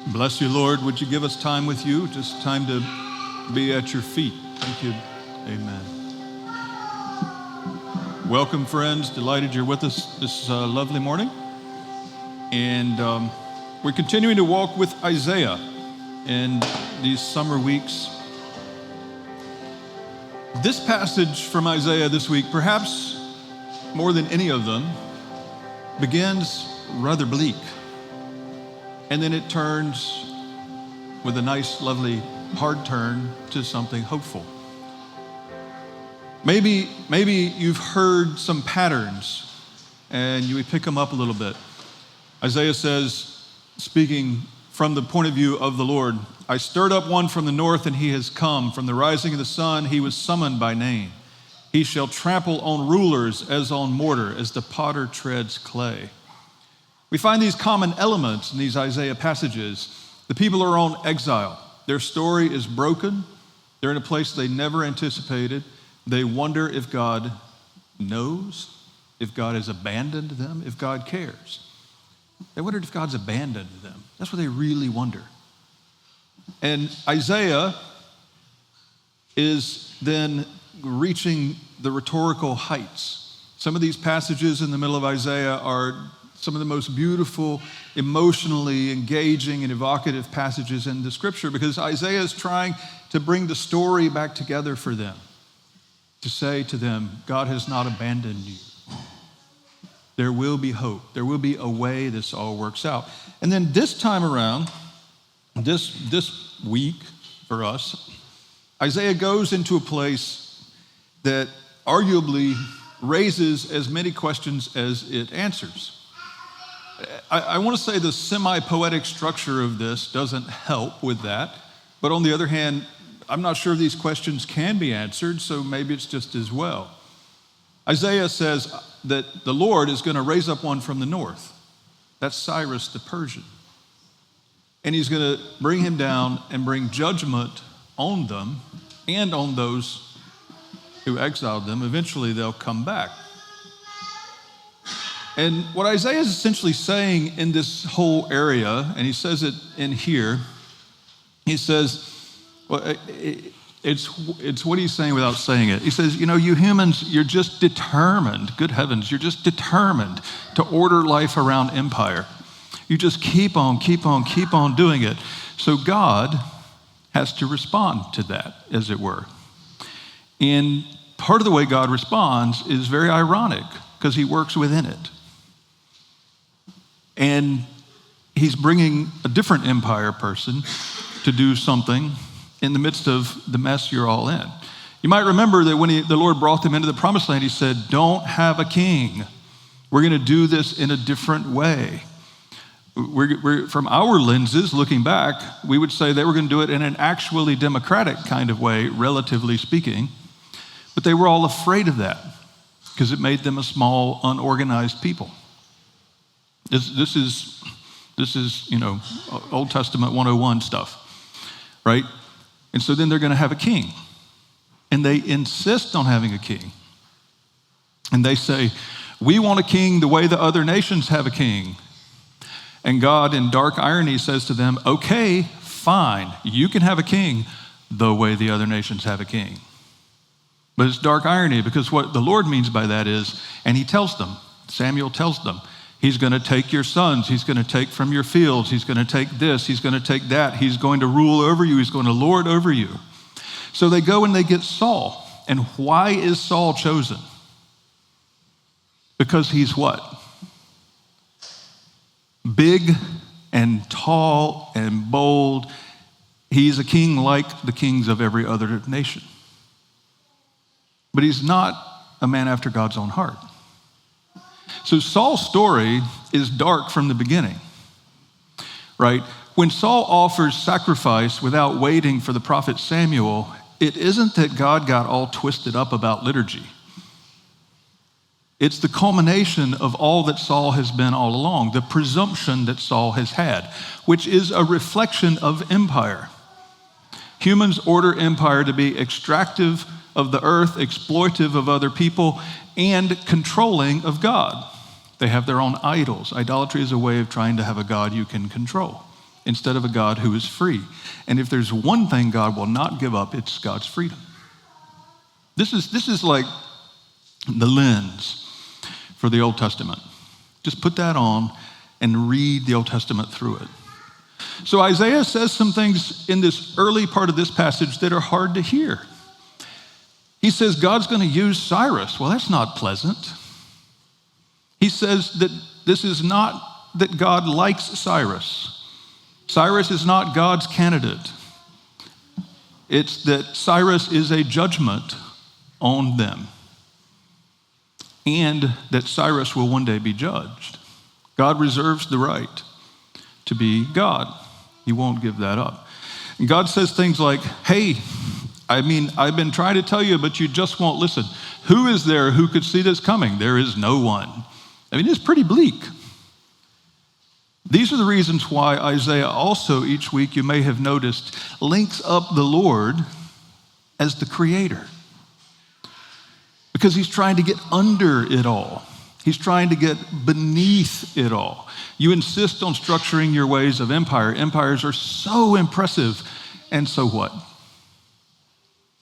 Bless you, Lord. Would you give us time with you? Just time to be at your feet. Thank you. Amen. Welcome, friends. Delighted you're with us this lovely morning. And we're continuing to walk with Isaiah in these summer weeks. This passage from Isaiah this week, perhaps more than any of them, begins rather bleak. And then it turns with a nice, lovely, hard turn to something hopeful. Maybe you've heard some patterns and you would pick them up a little bit. Isaiah says, speaking from the point of view of the Lord, I stirred up one from the north and he has come. From the rising of the sun, he was summoned by name. He shall trample on rulers as on mortar, as the potter treads clay. We find these common elements in these Isaiah passages. The people are on exile. Their story is broken. They're in a place they never anticipated. They wonder if God knows, if God has abandoned them, if God cares. They wondered if God's abandoned them. That's what they really wonder. And Isaiah is then reaching the rhetorical heights. Some of these passages in the middle of Isaiah are some of the most beautiful, emotionally engaging and evocative passages in the scripture, because Isaiah is trying to bring the story back together for them, to say to them, God has not abandoned you. There will be hope. There will be a way this all works out. And then this time around, this week for us, Isaiah goes into a place that arguably raises as many questions as it answers. I want to say the semi-poetic structure of this doesn't help with that. But on the other hand, I'm not sure these questions can be answered, so maybe it's just as well. Isaiah says that the Lord is going to raise up one from the north. That's Cyrus the Persian. And he's going to bring him down and bring judgment on them and on those who exiled them. Eventually they'll come back. And what Isaiah is essentially saying in this whole area, and he says it in here, he says, well, it's what he's saying without saying it. He says, you humans, you're just determined, good heavens, you're just determined to order life around empire. You just keep on doing it. So God has to respond to that, as it were. And part of the way God responds is very ironic, because he works within it. And he's bringing a different empire person to do something in the midst of the mess you're all in. You might remember that when the Lord brought them into the promised land, he said, don't have a king. We're going to do this in a different way. We're from our lenses, looking back, we would say they were going to do it in an actually democratic kind of way, relatively speaking. But they were all afraid of that because it made them a small, unorganized people. This is Old Testament 101 stuff, right? And so then they're going to have a king. And they insist on having a king. And they say, we want a king the way the other nations have a king. And God, in dark irony, says to them, okay, fine, you can have a king the way the other nations have a king. But it's dark irony, because what the Lord means by that is, and he tells them, Samuel tells them, he's going to take your sons. He's going to take from your fields. He's going to take this. He's going to take that. He's going to rule over you. He's going to lord over you. So they go and they get Saul. And why is Saul chosen? Because he's what? Big and tall and bold. He's a king like the kings of every other nation. But he's not a man after God's own heart. So Saul's story is dark from the beginning, right? When Saul offers sacrifice without waiting for the prophet Samuel, it isn't that God got all twisted up about liturgy. It's the culmination of all that Saul has been all along, the presumption that Saul has had, which is a reflection of empire. Humans order empire to be extractive of the earth, exploitive of other people, and controlling of God. They have their own idols. Idolatry is a way of trying to have a God you can control. instead of a God who is free. And if there's one thing God will not give up, it's God's freedom. This is like the lens for the Old Testament. Just put that on and read the Old Testament through it. So Isaiah says some things in this early part of this passage that are hard to hear. He says God's going to use Cyrus. Well, that's not pleasant. He says that this is not that God likes Cyrus. Cyrus is not God's candidate. It's that Cyrus is a judgment on them, and that Cyrus will one day be judged. God reserves the right to be God. He won't give that up. And God says things like, hey, I've been trying to tell you, but you just won't listen. Who is there who could see this coming? There is no one. It's pretty bleak. These are the reasons why Isaiah also each week, you may have noticed, links up the Lord as the creator. Because he's trying to get under it all. He's trying to get beneath it all. You insist on structuring your ways of empire. Empires are so impressive. And so what?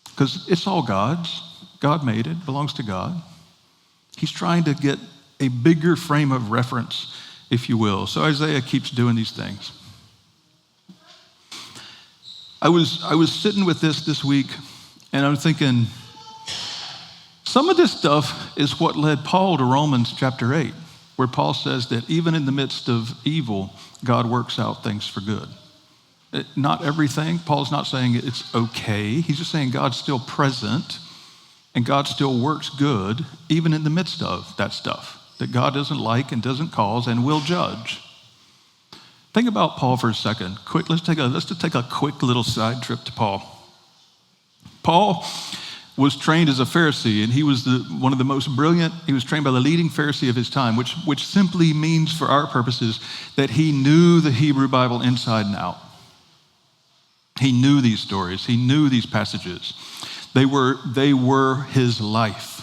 Because it's all God's. God made it, belongs to God. He's trying to get a bigger frame of reference, if you will. So Isaiah keeps doing these things. I was sitting with this week, and I'm thinking, some of this stuff is what led Paul to Romans chapter 8, where Paul says that even in the midst of evil, God works out things for good. Not everything. Paul's not saying it's okay. He's just saying God's still present and God still works good even in the midst of that stuff that God doesn't like and doesn't cause and will judge. Think about Paul for a second. Let's just take a quick little side trip to Paul. Paul was trained as a Pharisee, and he was one of the most brilliant. He was trained by the leading Pharisee of his time, which simply means for our purposes that he knew the Hebrew Bible inside and out. He knew these stories. He knew these passages. They were his life.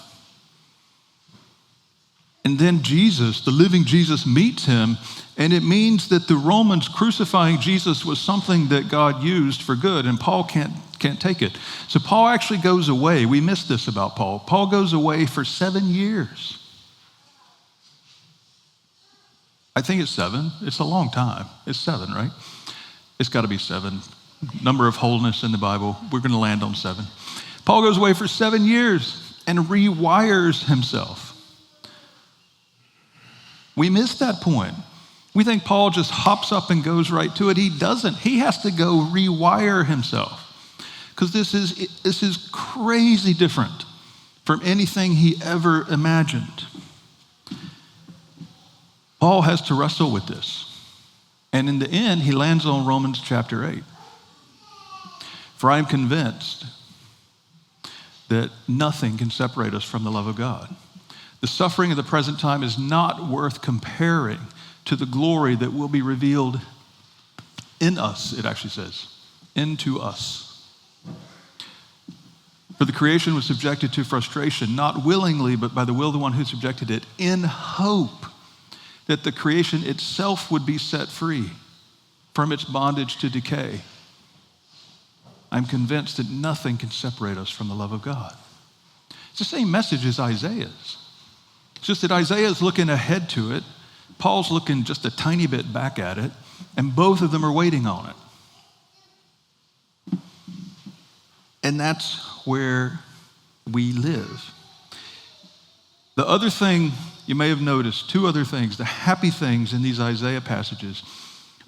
And then Jesus, the living Jesus, meets him, and it means that the Romans crucifying Jesus was something that God used for good, and Paul can't take it. So Paul actually goes away. We missed this about Paul. Paul goes away for 7 years. I think it's 7. It's a long time. It's 7, right? It's got to be 7. Number of wholeness in the Bible. We're going to land on 7. Paul goes away for 7 years and rewires himself. We missed that point. We think Paul just hops up and goes right to it. He doesn't. He has to go rewire himself. Because this is crazy different from anything he ever imagined. Paul has to wrestle with this. And in the end, he lands on Romans chapter 8. For I am convinced that nothing can separate us from the love of God. The suffering of the present time is not worth comparing to the glory that will be revealed in us, it actually says, into us. For the creation was subjected to frustration, not willingly, but by the will of the one who subjected it, in hope that the creation itself would be set free from its bondage to decay. I'm convinced that nothing can separate us from the love of God. It's the same message as Isaiah's. It's just that Isaiah is looking ahead to it. Paul's looking just a tiny bit back at it, and both of them are waiting on it. And that's where we live. The other thing you may have noticed, 2 other things, the happy things in these Isaiah passages.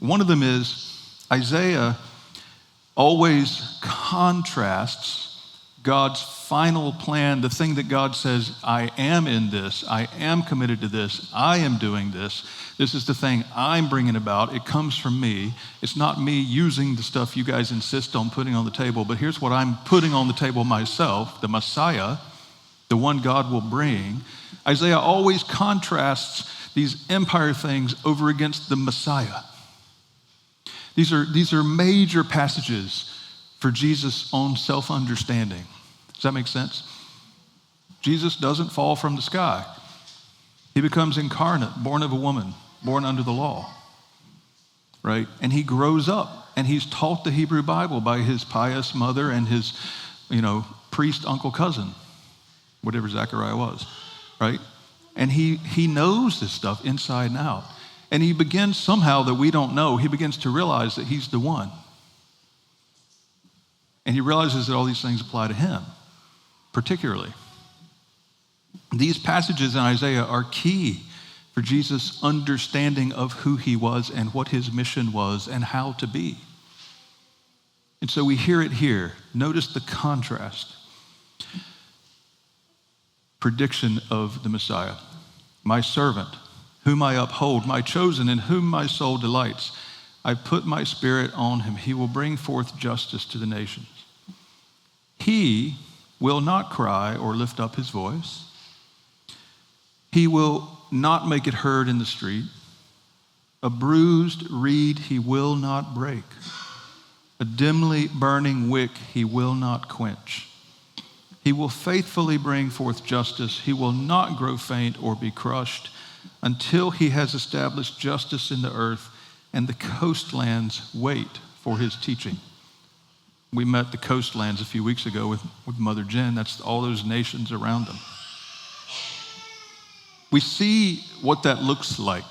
One of them is Isaiah always contrasts God's final plan, the thing that God says, I am in this, I am committed to this, I am doing this. This is the thing I'm bringing about. It comes from me. It's not me using the stuff you guys insist on putting on the table, but here's what I'm putting on the table myself, the Messiah, the one God will bring. Isaiah always contrasts these empire things over against the Messiah. These are major passages for Jesus' own self-understanding. Does that make sense? Jesus doesn't fall from the sky. He becomes incarnate, born of a woman, born under the law. right? And he grows up, and he's taught the Hebrew Bible by his pious mother and his, priest uncle cousin, whatever Zechariah was, right? And he knows this stuff inside and out. And he begins somehow that we don't know, he begins to realize that he's the one. And he realizes that all these things apply to him, particularly. These passages in Isaiah are key for Jesus' understanding of who he was and what his mission was and how to be. And so we hear it here. Notice the contrast. Prediction of the Messiah. My servant, whom I uphold, my chosen, in whom my soul delights. I put my spirit on him. He will bring forth justice to the nations. He will not cry or lift up his voice. He will not make it heard in the street. A bruised reed he will not break. A dimly burning wick he will not quench. He will faithfully bring forth justice. He will not grow faint or be crushed until he has established justice in the earth, and the coastlands wait for his teaching. We met the coastlands a few weeks ago with Mother Jen. That's all those nations around them. We see what that looks like.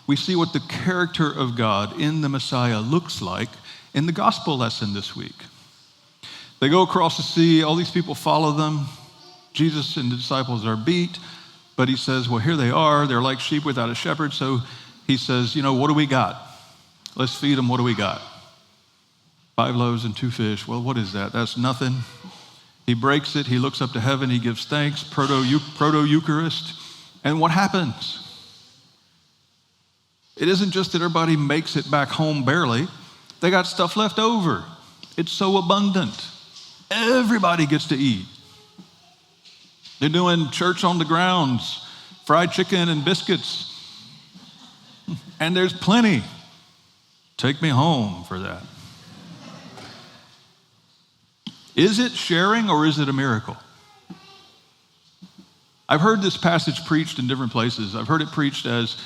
We see what the character of God in the Messiah looks like in the gospel lesson this week. They go across the sea, all these people follow them. Jesus and the disciples are beat, but he says, well, here they are. They're like sheep without a shepherd. So he says, what do we got? Let's feed them. What do we got? 5 loaves and 2 fish. Well, what is that? That's nothing. He breaks it. He looks up to heaven. He gives thanks, proto-Eucharist. And what happens? It isn't just that everybody makes it back home barely. They got stuff left over. It's so abundant. Everybody gets to eat. They're doing church on the grounds, fried chicken and biscuits. And there's plenty. Take me home for that. Is it sharing or is it a miracle? I've heard this passage preached in different places. I've heard it preached as,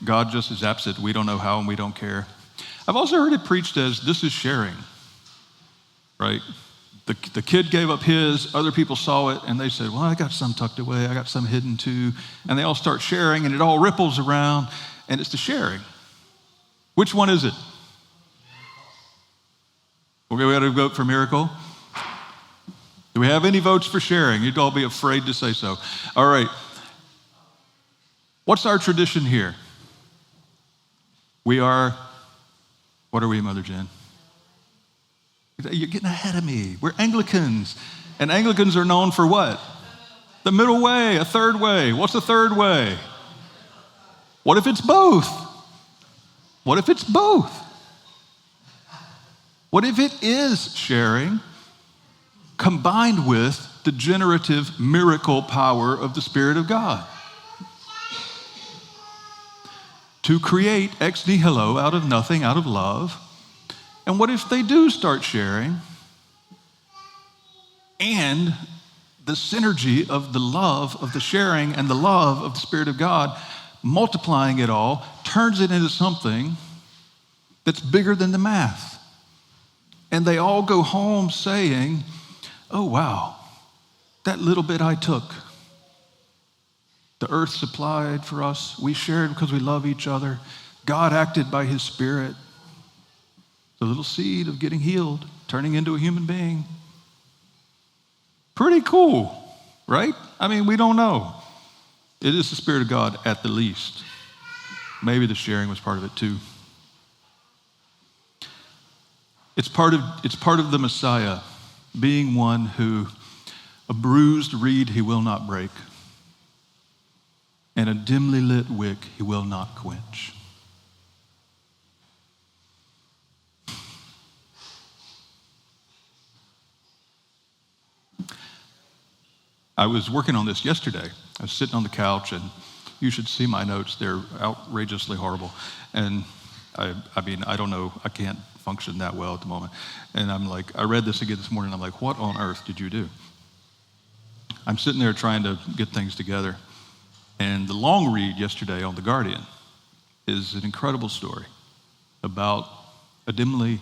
God just is absent. We don't know how and we don't care. I've also heard it preached as this is sharing, right? The kid gave up his, other people saw it, and they said, well, I got some tucked away. I got some hidden too. And they all start sharing, and it all ripples around, and it's the sharing. Which one is it? Okay, we got to vote for miracle. Do we have any votes for sharing? You'd all be afraid to say so. All right. What's our tradition here? What are we, Mother Jen? You're getting ahead of me. We're Anglicans. And Anglicans are known for what? The middle way, a third way. What's the third way? What if it's both? What if it's both? What if it is sharing combined with the generative miracle power of the Spirit of God? To create ex nihilo, out of nothing, out of love. And what if they do start sharing and the synergy of the love of the sharing and the love of the Spirit of God, multiplying it all, turns it into something that's bigger than the math. And they all go home saying, oh, wow, that little bit I took, the earth supplied for us. We shared because we love each other. God acted by his Spirit. The little seed of getting healed, turning into a human being. Pretty cool, right? I mean, we don't know. It is the Spirit of God at the least. Maybe the sharing was part of it too. It's part of the Messiah being one who a bruised reed he will not break, and a dimly lit wick he will not quench. I was working on this yesterday. I was sitting on the couch, and you should see my notes. They're outrageously horrible. And I mean, I don't know. I can't function that well at the moment. And I'm like, I read this again this morning. I'm like, what on earth did you do? I'm sitting there trying to get things together. And the long read yesterday on The Guardian is an incredible story. about a dimly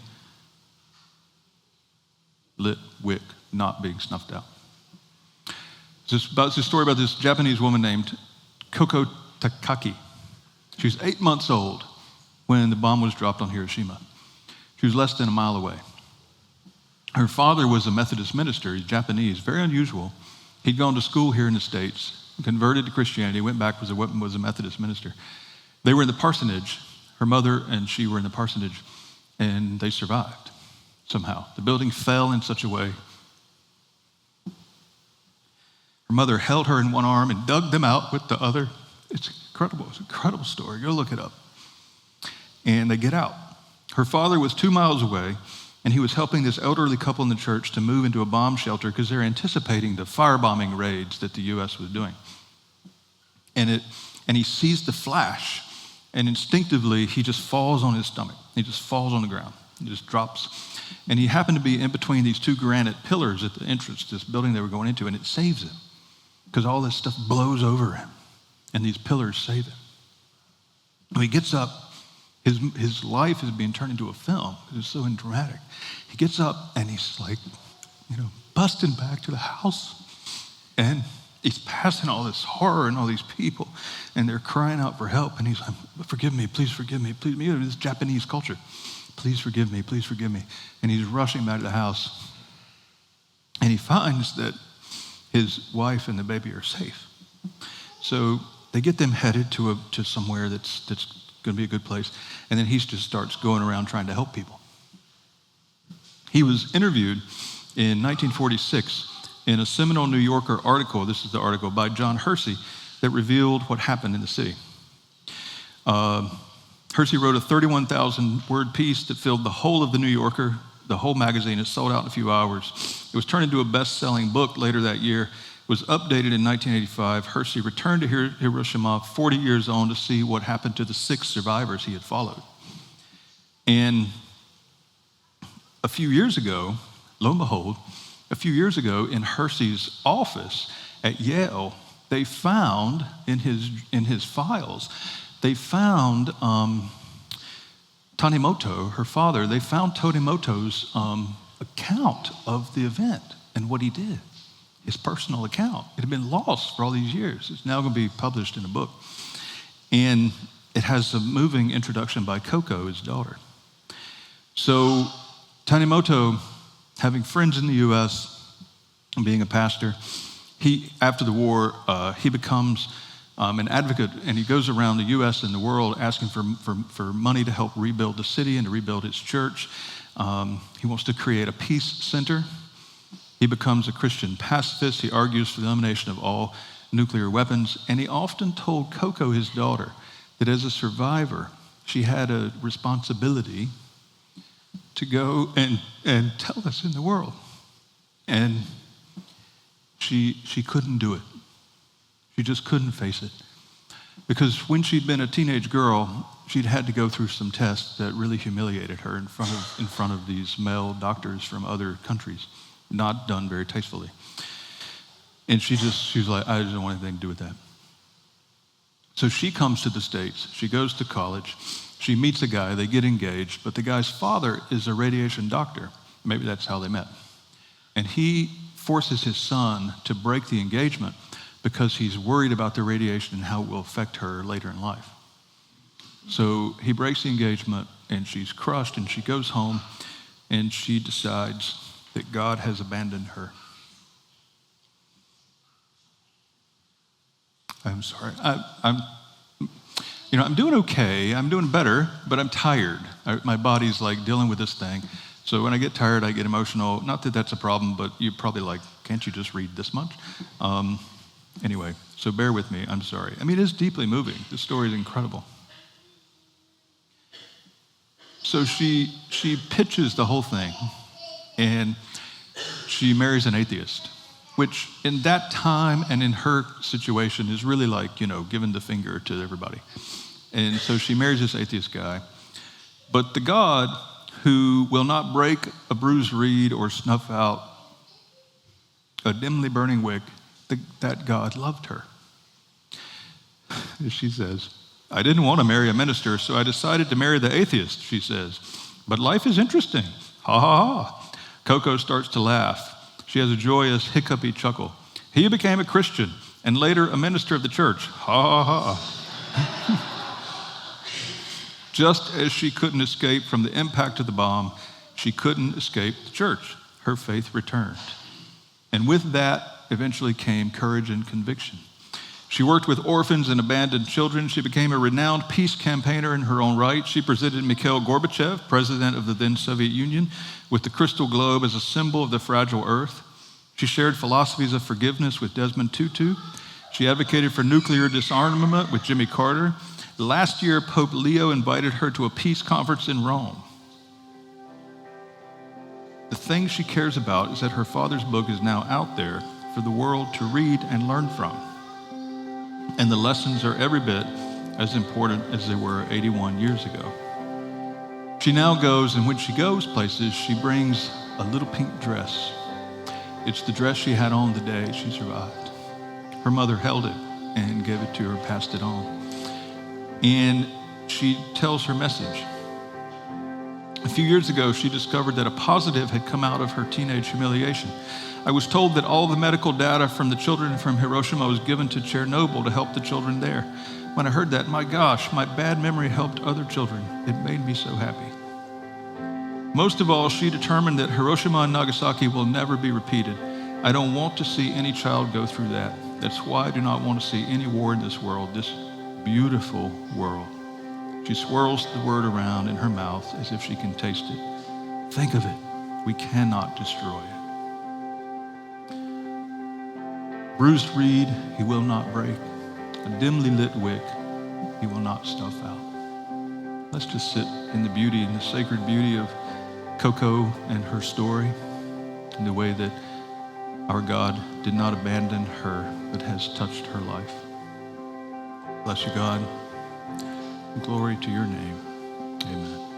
lit wick not being snuffed out. It's a story about this Japanese woman named Koko Takaki. She was 8 months old when the bomb was dropped on Hiroshima. She was less than a mile away. Her father was a Methodist minister. He's Japanese, very unusual. He'd gone to school here in the States, converted to Christianity, went back, was a Methodist minister. They were in the parsonage. Her mother and she were in the parsonage, and they survived somehow. The building fell in such a way. Her mother held her in one arm and dug them out with the other. It's incredible. It's an incredible story. Go look it up. And they get out. Her father was 2 miles away, and he was helping this elderly couple in the church to move into a bomb shelter because they're anticipating the firebombing raids that the U.S. was doing. And he sees the flash, and instinctively he just falls on his stomach. He just falls on the ground. He just drops. And he happened to be in between these two granite pillars at the entrance to this building they were going into, and it saves him because all this stuff blows over him, and these pillars save him. When he gets up, his life is being turned into a film because it's so dramatic. He gets up and he's like, busting back to the house. And he's passing all this horror and all these people, and they're crying out for help. And he's like, forgive me, please forgive me, please. This Japanese culture, please forgive me, please forgive me. And he's rushing back to the house. And he finds that his wife and the baby are safe. So they get them headed to somewhere that's going to be a good place. And then he just starts going around trying to help people. He was interviewed in 1946 in a seminal New Yorker article. This is the article by John Hersey that revealed what happened in the city. Hersey wrote a 31,000-word piece that filled the whole of the New Yorker, the whole magazine. It sold out in a few hours. It was turned into a best-selling book later that year. It was updated in 1985. Hersey returned to Hiroshima 40 years on to see what happened to the 6 survivors he had followed. And a few years ago, lo and behold, in Hersey's office at Yale, they found in his files, they found Tanimoto, her father, they found Tanimoto's account of the event and what he did. His personal account. It had been lost for all these years. It's now going to be published in a book. And it has a moving introduction by Koko, his daughter. So Tanimoto, having friends in the U.S., and being a pastor, after the war, he becomes an advocate, and he goes around the U.S. and the world asking for money to help rebuild the city and to rebuild his church. He wants to create a peace center. He becomes a Christian pacifist. He argues for the elimination of all nuclear weapons. And he often told Koko, his daughter, that as a survivor, she had a responsibility to go and tell us in the world. And she couldn't do it. She just couldn't face it. Because when she'd been a teenage girl, she'd had to go through some tests that really humiliated her in front of these male doctors from other countries. Not done very tastefully. And she was like, I just don't want anything to do with that. So she comes to the States. She goes to college. She meets a guy. They get engaged. But the guy's father is a radiation doctor. Maybe that's how they met. And he forces his son to break the engagement because he's worried about the radiation and how it will affect her later in life. So he breaks the engagement, and she's crushed, and she goes home, and she decides that God has abandoned her. I'm sorry. I'm doing okay. I'm doing better, but I'm tired. My body's like dealing with this thing. So when I get tired, I get emotional. Not that that's a problem, but you're probably like, can't you just read this much? Anyway, so bear with me. I'm sorry. I mean, it is deeply moving. This story is incredible. So she pitches the whole thing. And she marries an atheist, which in that time and in her situation is really like, giving the finger to everybody. And so she marries this atheist guy. But the God who will not break a bruised reed or snuff out a dimly burning wick, that God loved her. As she says, I didn't want to marry a minister, so I decided to marry the atheist, she says. But life is interesting. Ha ha ha. Coco starts to laugh. She has a joyous, hiccupy chuckle. He became a Christian and later a minister of the church. Ha ha ha. Just as she couldn't escape from the impact of the bomb, she couldn't escape the church. Her faith returned. And with that eventually came courage and conviction. She worked with orphans and abandoned children. She became a renowned peace campaigner in her own right. She presented Mikhail Gorbachev, president of the then Soviet Union, with the crystal globe as a symbol of the fragile earth. She shared philosophies of forgiveness with Desmond Tutu. She advocated for nuclear disarmament with Jimmy Carter. Last year, Pope Leo invited her to a peace conference in Rome. The thing she cares about is that her father's book is now out there for the world to read and learn from. And the lessons are every bit as important as they were 81 years ago. She now goes, and when she goes places, she brings a little pink dress. It's the dress she had on the day she survived. Her mother held it and gave it to her, passed it on. And she tells her message. A few years ago, she discovered that a positive had come out of her teenage humiliation. I was told that all the medical data from the children from Hiroshima was given to Chernobyl to help the children there. When I heard that, my gosh, my bad memory helped other children. It made me so happy. Most of all, she determined that Hiroshima and Nagasaki will never be repeated. I don't want to see any child go through that. That's why I do not want to see any war in this world, this beautiful world. She swirls the word around in her mouth as if she can taste it. Think of it. We cannot destroy it. Bruised reed he will not break. A dimly lit wick he will not snuff out. Let's just sit in the beauty and the sacred beauty of Coco and her story, and the way that our God did not abandon her, but has touched her life. Bless you, God. Glory to your name. Amen.